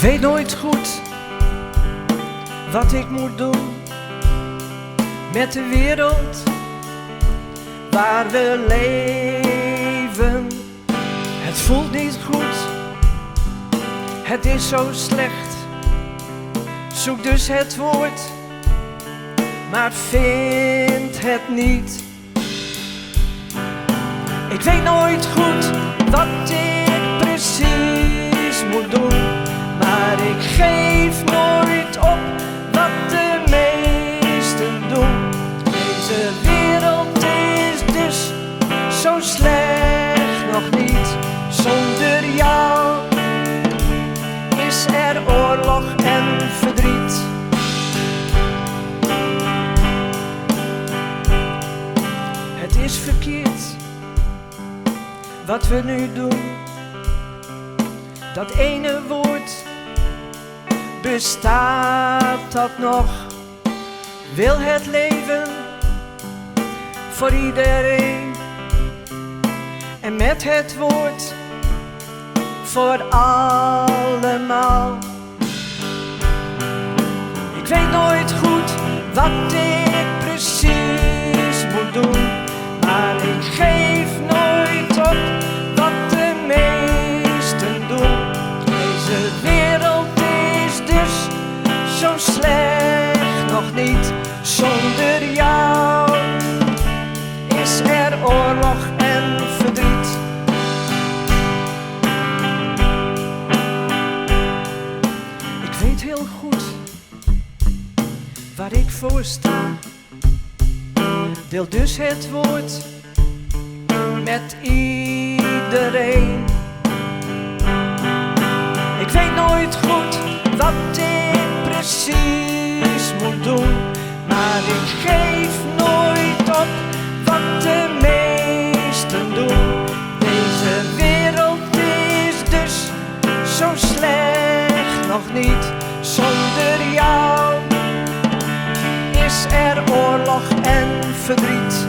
weet nooit goed wat ik moet doen met de wereld waar we leven. Het voelt niet goed, het is zo slecht. Zoek dus het woord, maar vind het niet. Ik weet nooit goed wat ik precies moet doen, maar ik geef nooit op wat de meesten doen. Deze wereld is dus zo slecht nog niet. Zonder jou is er oorlog en verdriet. Het is verkeerd wat we nu doen. Dat ene woord, bestaat dat nog? Wil het leven voor iedereen en met het woord voor allemaal. Ik weet nooit goed wat ik precies moet doen, maar ik geef nooit op wat de meesten doen. Deze wereld is dus zo slecht nog niet. Zonder jou is er oorlog en verdriet. Ik weet heel goed waar ik voor sta. Deel dus het woord met iedereen. Ik weet nooit goed wat ik precies moet doen, maar ik geef nooit op wat de meesten doen. Deze wereld is dus zo slecht nog niet. Zonder jou is er oorlog en verdriet.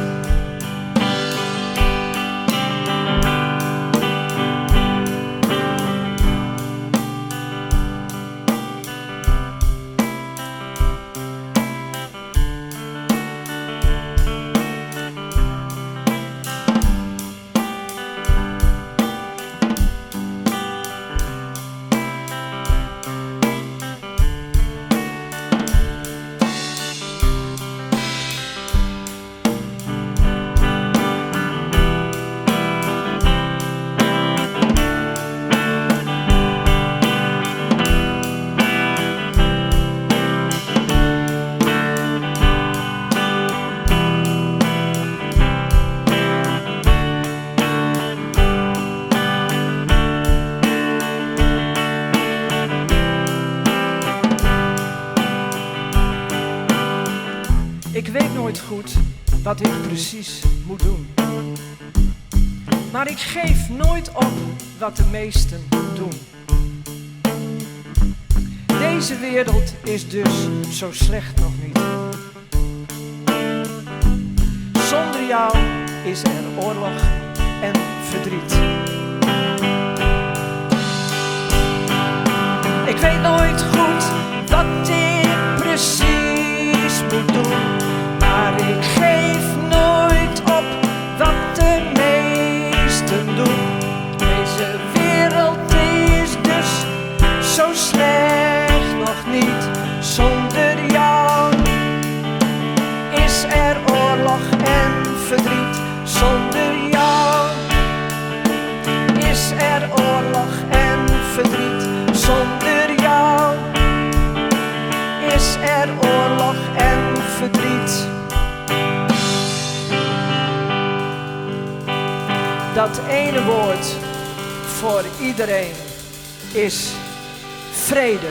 Ik weet nooit goed wat ik precies moet doen, maar ik geef nooit op wat de meesten doen. Deze wereld is dus zo slecht nog niet. Zonder jou is er oorlog en verdriet. Ik weet nooit goed wat ik precies moet doen, maar ik geef nooit op wat de meesten doen. Deze wereld is dus zo slecht nog niet. Zonder jou is er oorlog en verdriet. Zonder jou is er oorlog en verdriet. Zonder jou is er oorlog en verdriet. Dat ene woord voor iedereen is vrede.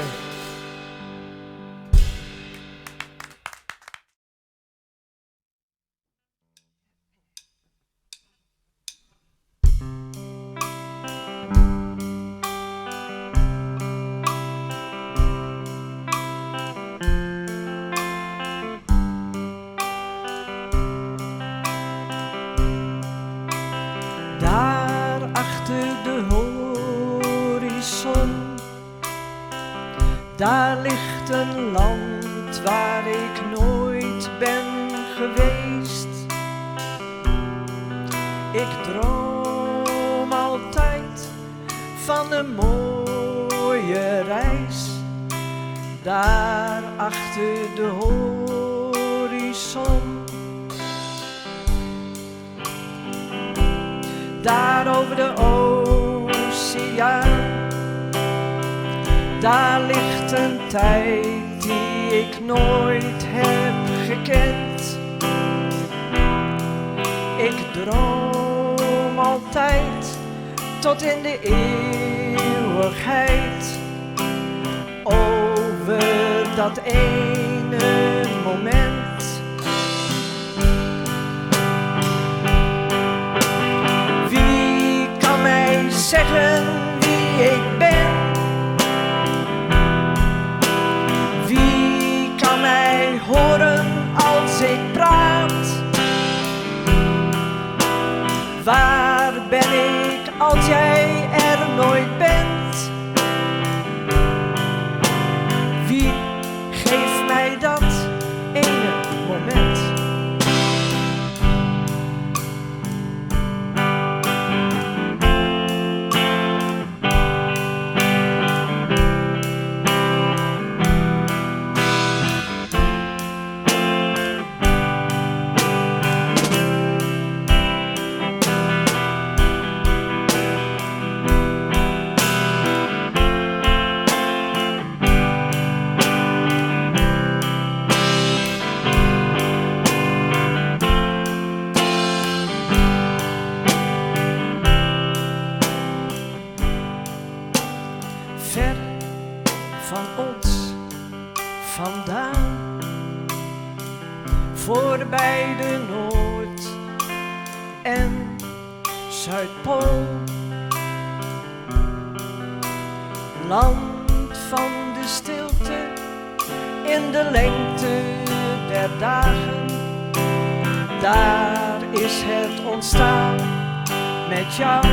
Daar achter de horizon Daar ligt een land waar ik nooit ben geweest. Ik droom altijd van een mooie reis. Daar achter de horizon. Daar over de oceaan. Daar ligt een tijd die ik nooit heb gekend. Ik droom altijd tot in de eeuwigheid over dat ene moment. Wie kan mij zeggen wie ik ben? Horen als ik praat. Waar ben ik als jij er nooit bent? Wie geeft mij dat ene moment? Ver van ons vandaan, voorbij de Noord- en Zuidpool. Land van de stilte in de lengte der dagen. Daar is het ontstaan met jou.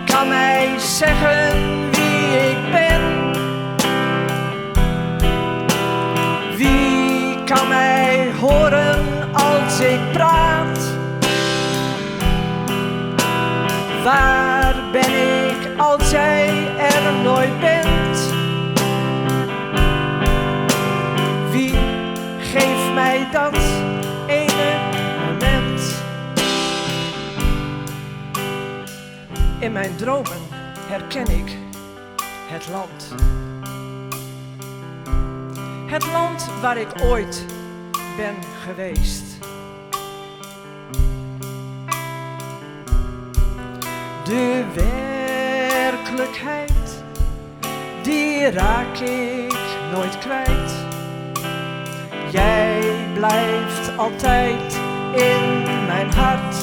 Kan mij zeggen wie ik ben? Wie kan mij horen als ik praat? Waar ben ik als jij er nooit bent? Wie geeft mij dat ene moment? In mijn dromen herken ik het land. Het land waar ik ooit ben geweest. De werkelijkheid, die raak ik nooit kwijt. Jij blijft altijd in mijn hart.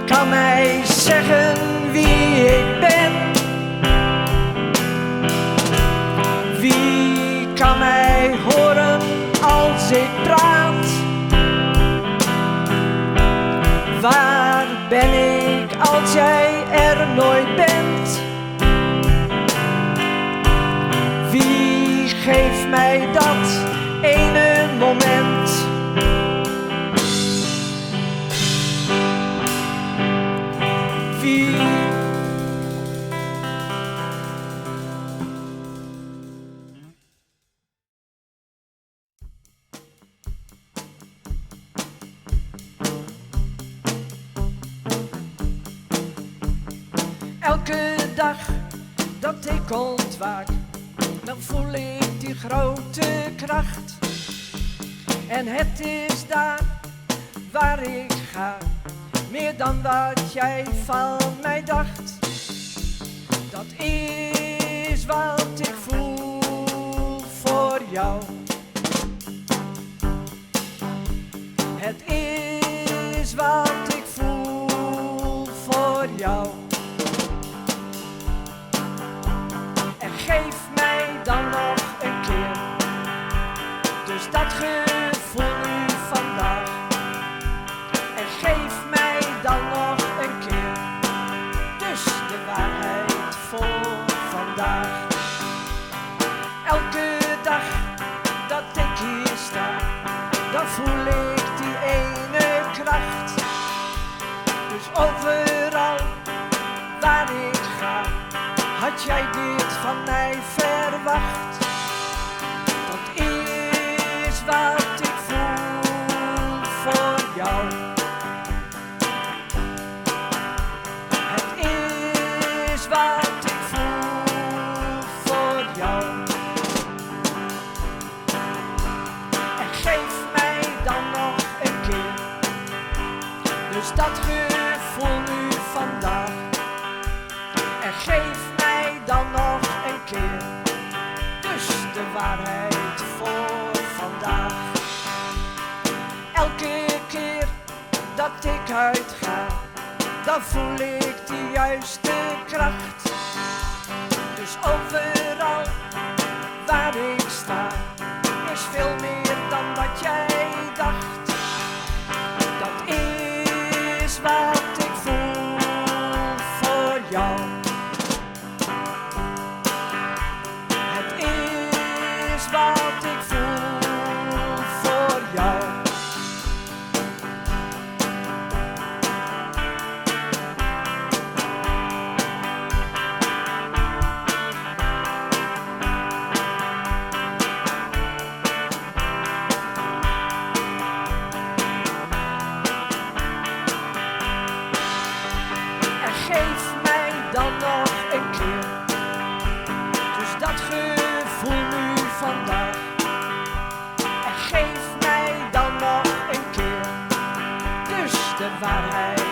Kan mij zeggen wie ik ben? Wie kan mij horen als ik praat? Waar ben ik als jij er nooit bent? Wie geeft mij dat ene moment? Wie? Elke dag dat ik ontwaak, dan voel ik die grote kracht. En het is daar waar ik ga, meer dan wat jij van mij dacht. Dat is wat ik voel voor jou. Het is wat ik voel voor jou. En geef mij dan nog een keer, dus dat gevoel nu van wacht. Dus overal waar ik ga, had jij dit van mij verwacht. Dat is wat ik voel voor jou. Het is wat ik voel voor jou. En geef mij dan nog een keer, dus dat gevoel nu vandaag. En geef mij dan nog een keer, dus de waarheid voor vandaag. Elke keer dat ik uitga, dan voel ik de juiste kracht. Dus overal waar ik sta, is veel meer dan wat jij dacht. Dat is wat ik voel voor jou. Het is wat ik voel voor jou. Geef mij dan nog een keer, dus dat gevoel nu vandaag. En geef mij dan nog een keer, dus de waarheid.